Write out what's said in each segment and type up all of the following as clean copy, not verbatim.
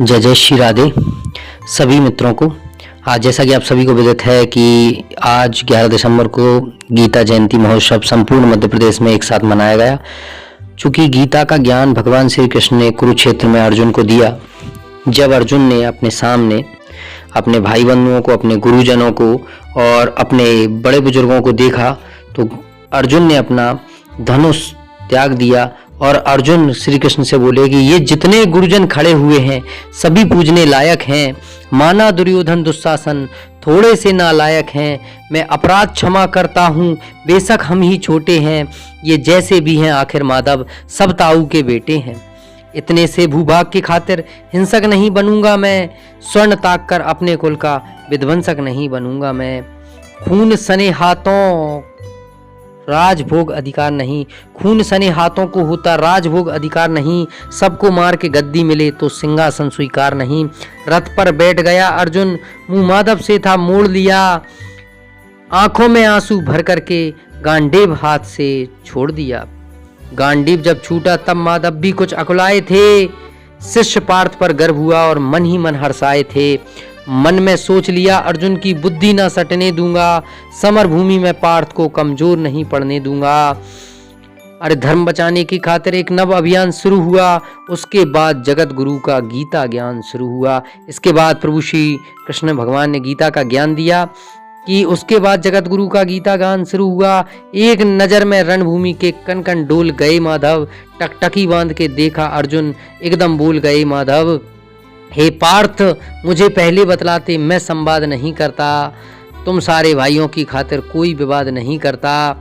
जय जय श्री राधे सभी मित्रों को। आज जैसा कि आप सभी को विदित है कि आज 11 दिसंबर को गीता जयंती महोत्सव संपूर्ण मध्य प्रदेश में एक साथ मनाया गया। चूँकि गीता का ज्ञान भगवान श्री कृष्ण ने कुरुक्षेत्र में अर्जुन को दिया। जब अर्जुन ने अपने सामने अपने भाई बंधुओं को, अपने गुरुजनों को और अपने बड़े बुजुर्गों को देखा तो अर्जुन ने अपना धनुष त्याग दिया और अर्जुन श्री कृष्ण से बोले कि ये जितने गुरुजन खड़े हुए हैं सभी पूजने लायक हैं। माना दुर्योधन दुशासन थोड़े से नालायक हैं। मैं अपराध क्षमा करता हूँ, बेशक हम ही छोटे हैं। ये जैसे भी हैं आखिर माधव सब ताऊ के बेटे हैं। इतने से भूभाग की खातिर हिंसक नहीं बनूंगा मैं। स्वर्ण ताक कर अपने कुल का विध्वंसक नहीं बनूंगा मैं। खून सने हाथों राजभोग अधिकार नहीं। खून सने हाथों को होता राजभोग अधिकार नहीं। सबको मार के गद्दी मिले तो सिंहासन स्वीकार नहीं। रथ पर बैठ गया अर्जुन, मुंह माधव से था मोड़ लिया। आंखों में आंसू भर करके गांडीव हाथ से छोड़ दिया। गांडीव जब छूटा तब माधव भी कुछ अकुलाए थे। शिष्य पार्थ पर गर्व हुआ और मन ही मन हर्षाए थे। मन में सोच लिया अर्जुन की बुद्धि न सटने दूंगा। समर भूमि में पार्थ को कमजोर नहीं पड़ने दूंगा। अरे धर्म बचाने की खातिर एक नव अभियान शुरू हुआ। उसके बाद जगत गुरु का गीता ज्ञान शुरू हुआ। इसके बाद प्रभु श्री कृष्ण भगवान ने गीता का ज्ञान दिया कि उसके बाद जगत गुरु का गीता गान शुरू हुआ। एक नजर में रणभूमि के कन कन डोल गए माधव। टकटकी बांध के देखा अर्जुन, एकदम बोल गए माधव, हे पार्थ मुझे पहले बतलाते, मैं संवाद नहीं करता। तुम सारे भाइयों की खातिर कोई विवाद नहीं करता।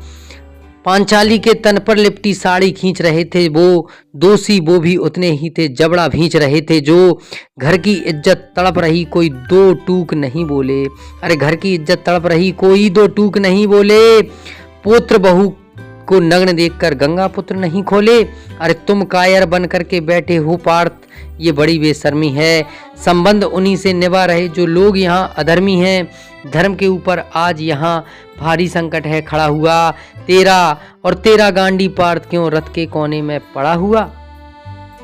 पांचाली के तन पर लिपटी साड़ी खींच रहे थे वो, दोषी वो भी उतने ही थे, जबड़ा भींच रहे थे जो। घर की इज्जत तड़प रही कोई दो टूक नहीं बोले। अरे घर की इज्जत तड़प रही कोई दो टूक नहीं बोले। पुत्र बहू को नग्न देखकर गंगा पुत्र नहीं खोले। अरे तुम कायर बन करके बैठे हो पार्थ, ये बड़ी बेशर्मी है। संबंध उन्हीं से निभा रहे जो लोग यहाँ अधर्मी हैं। धर्म के ऊपर आज यहाँ भारी संकट है खड़ा हुआ। तेरा गांडी पार्थ क्यों रथ के कोने में पड़ा हुआ।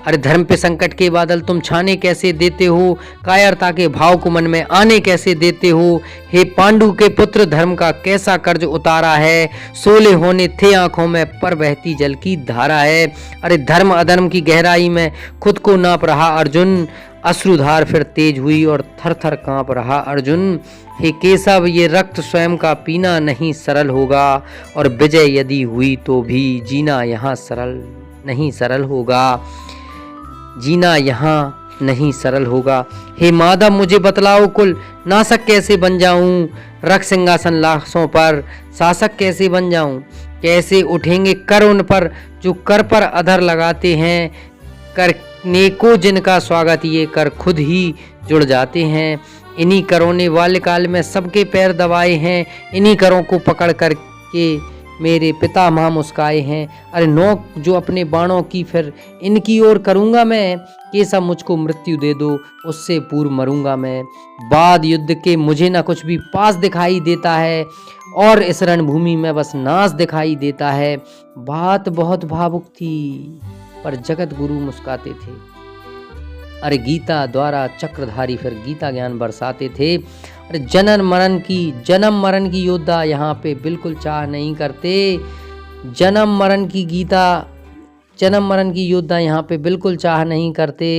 अरे धर्म पे संकट के बादल तुम छाने कैसे देते हो। कायरता के भाव को मन में आने कैसे देते हो। हे पांडु के पुत्र, धर्म का कैसा कर्ज उतारा है। सोले होने थे आंखों में पर बहती जल की धारा है। अरे धर्म अधर्म की गहराई में खुद को नाप रहा अर्जुन। अश्रुधार फिर तेज हुई और थर थर कांप रहा अर्जुन। हे केशव, ये रक्त स्वयं का पीना नहीं सरल होगा। और विजय यदि हुई तो भी जीना यहाँ सरल नहीं सरल होगा। जीना यहाँ नहीं सरल होगा। हे माधव मुझे बतलाओ कुल नासक कैसे बन जाऊं। रख सिंहासन लाशों पर शासक कैसे बन जाऊं। कैसे उठेंगे कर उन पर जो कर पर अधर लगाते हैं। करने को जिनका स्वागत ये कर खुद ही जुड़ जाते हैं। इन्हीं करों ने बाल्यकाल में सबके पैर दबाए हैं। इन्हीं करों को पकड़ कर के मेरे पिता माँ मुस्काए हैं। अरे नोक जो अपने बाणों की फिर इनकी ओर करूँगा मैं। केशव मुझको मृत्यु दे दो, उससे पूर्व मरूंगा मैं। बाद युद्ध के मुझे ना कुछ भी पास दिखाई देता है और इस रणभूमि में बस नाश दिखाई देता है। बात बहुत भावुक थी पर जगत गुरु मुस्काते थे। अरे गीता द्वारा चक्रधारी फिर गीता ज्ञान बरसाते थे। अरे जन्म मरण की योद्धा यहाँ पे बिल्कुल चाह नहीं करते। जन्म मरण की योद्धा यहाँ पे बिल्कुल चाह नहीं करते।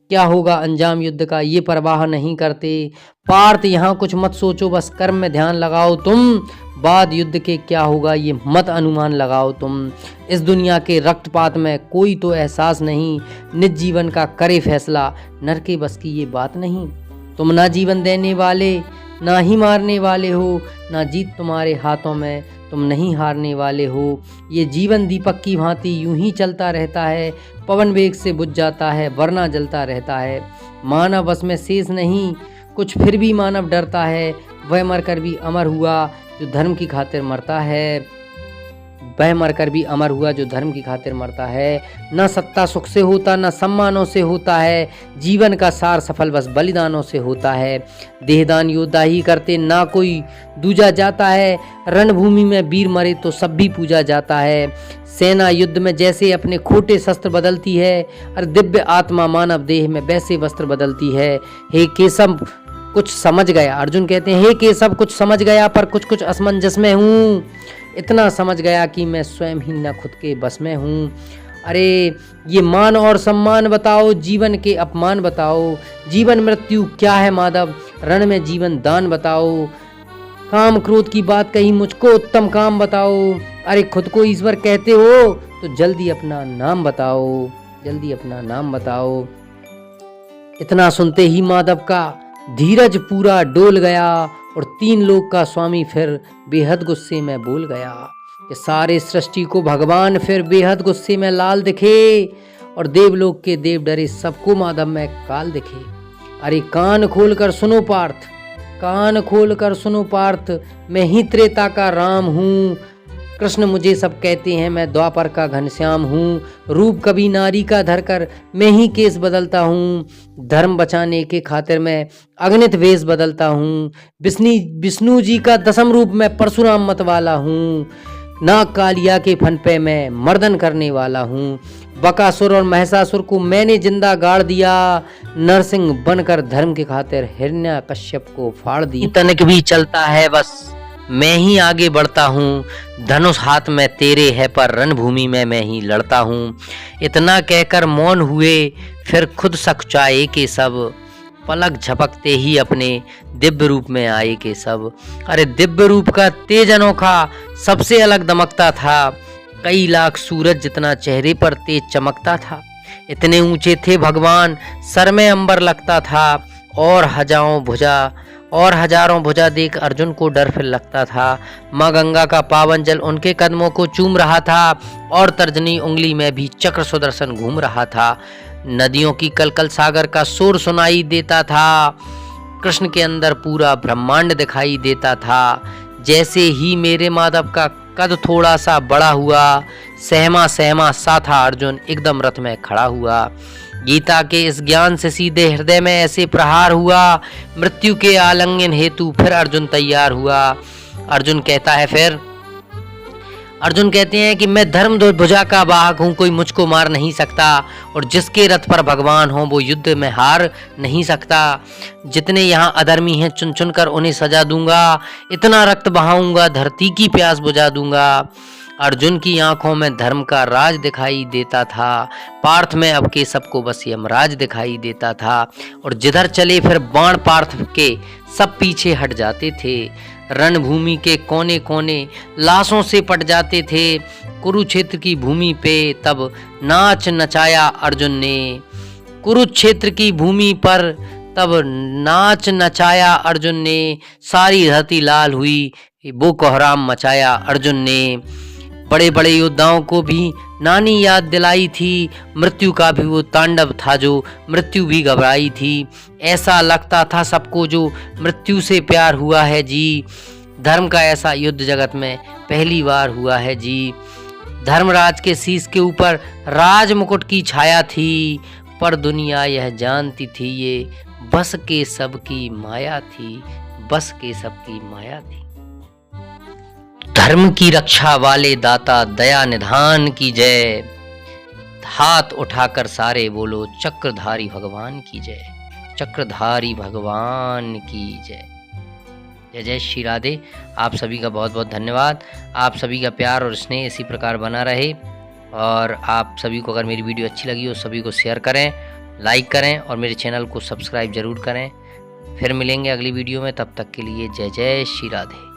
क्या होगा अंजाम युद्ध का ये परवाह नहीं करते। पार्थ यहाँ कुछ मत सोचो, बस कर्म में ध्यान लगाओ तुम। बाद युद्ध के क्या होगा ये मत अनुमान लगाओ तुम। इस दुनिया के रक्तपात में कोई तो एहसास नहीं। निज जीवन का करे फैसला, नर के बस की ये बात नहीं। तुम ना जीवन देने वाले ना ही मारने वाले हो। ना जीत तुम्हारे हाथों में, तुम नहीं हारने वाले हो। ये जीवन दीपक की भांति यूं ही चलता रहता है। पवन वेग से बुझ जाता है वरना जलता रहता है। मानव बस में शेष नहीं कुछ, फिर भी मानव डरता है। वह मरकर भी अमर हुआ जो धर्म की खातिर मरता है। वह मरकर भी अमर हुआ जो धर्म की खातिर मरता है। न सत्ता सुख से होता, न सम्मानों से होता है, जीवन का सार सफल बस बलिदानों से होता है। देहदान योद्धा ही करते, ना कोई दूजा जाता है, रणभूमि में वीर मरे तो सब भी पूजा जाता है। सेना युद्ध में जैसे अपने खोटे शस्त्र बदलती है, और दिव्य आत्मा मानव देह में वैसे वस्त्र बदलती है। हे केशव कुछ समझ गया, अर्जुन कहते हैं हे केशव कुछ समझ गया, पर कुछ कुछ असमंजस में हूँ। इतना समझ गया कि मैं स्वयं ही न खुद के बस में हूँ। अरे ये मान और सम्मान बताओ, जीवन के अपमान बताओ, जीवन मृत्यु क्या है माधव, रण में जीवन दान बताओ। काम क्रोध की बात कही, मुझको उत्तम काम बताओ। अरे खुद को ईश्वर कहते हो तो जल्दी अपना नाम बताओ, जल्दी अपना नाम बताओ। इतना सुनते ही माधव का धीरज पूरा डोल गया, और 3 लोक का स्वामी फिर बेहद गुस्से में बोल गया कि सारे सृष्टि को भगवान फिर बेहद गुस्से में लाल दिखे, और देवलोक के देव डरे, सबको माधव में काल दिखे। अरे कान खोल कर सुनो पार्थ, कान खोल कर सुनो पार्थ, मैं ही त्रेता का राम हूँ। कृष्ण मुझे सब कहते हैं, मैं द्वापर का घनश्याम हूँ। रूप कभी नारी का धरकर मैं ही केस बदलता हूँ, धर्म बचाने के खातिर मैं अगणित वेश बदलता हूँ। विष्णु जी का 10म रूप मैं परशुराम मत वाला हूँ। नाग कालिया के फन पे मैं मर्दन करने वाला हूँ। बकासुर और महिषासुर को मैंने जिंदा गाड़ दिया, नरसिंह बनकर धर्म के खातिर हिरण्यकश्यप को फाड़ दिया। तनिक भी चलता है बस मैं ही आगे बढ़ता हूँ, धनुष हाथ में तेरे है पर रणभूमि में मैं ही लड़ता हूँ। इतना कहकर मौन हुए फिर खुद सकुचाए के सब, पलक झपकते ही अपने दिव्य रूप में आए के सब। अरे दिव्य रूप का तेज अनोखा सबसे अलग दमकता था, कई लाख सूरज जितना चेहरे पर तेज चमकता था। इतने ऊंचे थे भगवान सर में अंबर लगता था, और हजारों भुजा देख अर्जुन को डर फिर लगता था। माँ गंगा का पावन जल उनके कदमों को चूम रहा था, और तर्जनी उंगली में भी चक्र सुदर्शन घूम रहा था। नदियों की कलकल सागर का शोर सुनाई देता था, कृष्ण के अंदर पूरा ब्रह्मांड दिखाई देता था। जैसे ही मेरे माधव का कद थोड़ा सा बड़ा हुआ, सहमा सहमा सा था अर्जुन एकदम रथ में खड़ा हुआ। गीता के इस ज्ञान से सीधे हृदय में ऐसे प्रहार हुआ, मृत्यु के आलिंगन हेतु फिर अर्जुन तैयार हुआ। अर्जुन कहते हैं कि मैं धर्म ध्वजा का वाहक हूँ, कोई मुझको मार नहीं सकता, और जिसके रथ पर भगवान हो वो युद्ध में हार नहीं सकता। जितने यहाँ अधर्मी हैं चुन चुन कर उन्हें सजा दूंगा, इतना रक्त बहाऊंगा धरती की प्यास बुझा दूंगा। अर्जुन की आंखों में धर्म का राज दिखाई देता था, पार्थ में अब के सबको बस यमराज दिखाई देता था। और जिधर चले फिर बाण पार्थ के सब पीछे हट जाते थे, रणभूमि के कोने कोने लाशों से पट जाते थे। कुरुक्षेत्र की भूमि पे तब नाच नचाया अर्जुन ने, कुरुक्षेत्र की भूमि पर तब नाच नचाया अर्जुन ने, सारी धरती लाल हुई वो कोहराम मचाया अर्जुन ने। बड़े बड़े योद्धाओं को भी नानी याद दिलाई थी, मृत्यु का भी वो तांडव था जो मृत्यु भी घबराई थी। ऐसा लगता था सबको जो मृत्यु से प्यार हुआ है जी, धर्म का ऐसा युद्ध जगत में पहली बार हुआ है जी। धर्मराज के शीश के ऊपर राज मुकुट की छाया थी, पर दुनिया यह जानती थी ये बस के सबकी माया थी, बस के सबकी माया थी। धर्म की रक्षा वाले दाता दया निधान की जय, हाथ उठाकर सारे बोलो चक्रधारी भगवान की जय, चक्रधारी भगवान की जय। जय जय श्री राधे। आप सभी का बहुत बहुत धन्यवाद। आप सभी का प्यार और स्नेह इसी प्रकार बना रहे, और आप सभी को अगर मेरी वीडियो अच्छी लगी हो सभी को शेयर करें, लाइक करें, और मेरे चैनल को सब्सक्राइब जरूर करें। फिर मिलेंगे अगली वीडियो में, तब तक के लिए जय जय श्री राधे।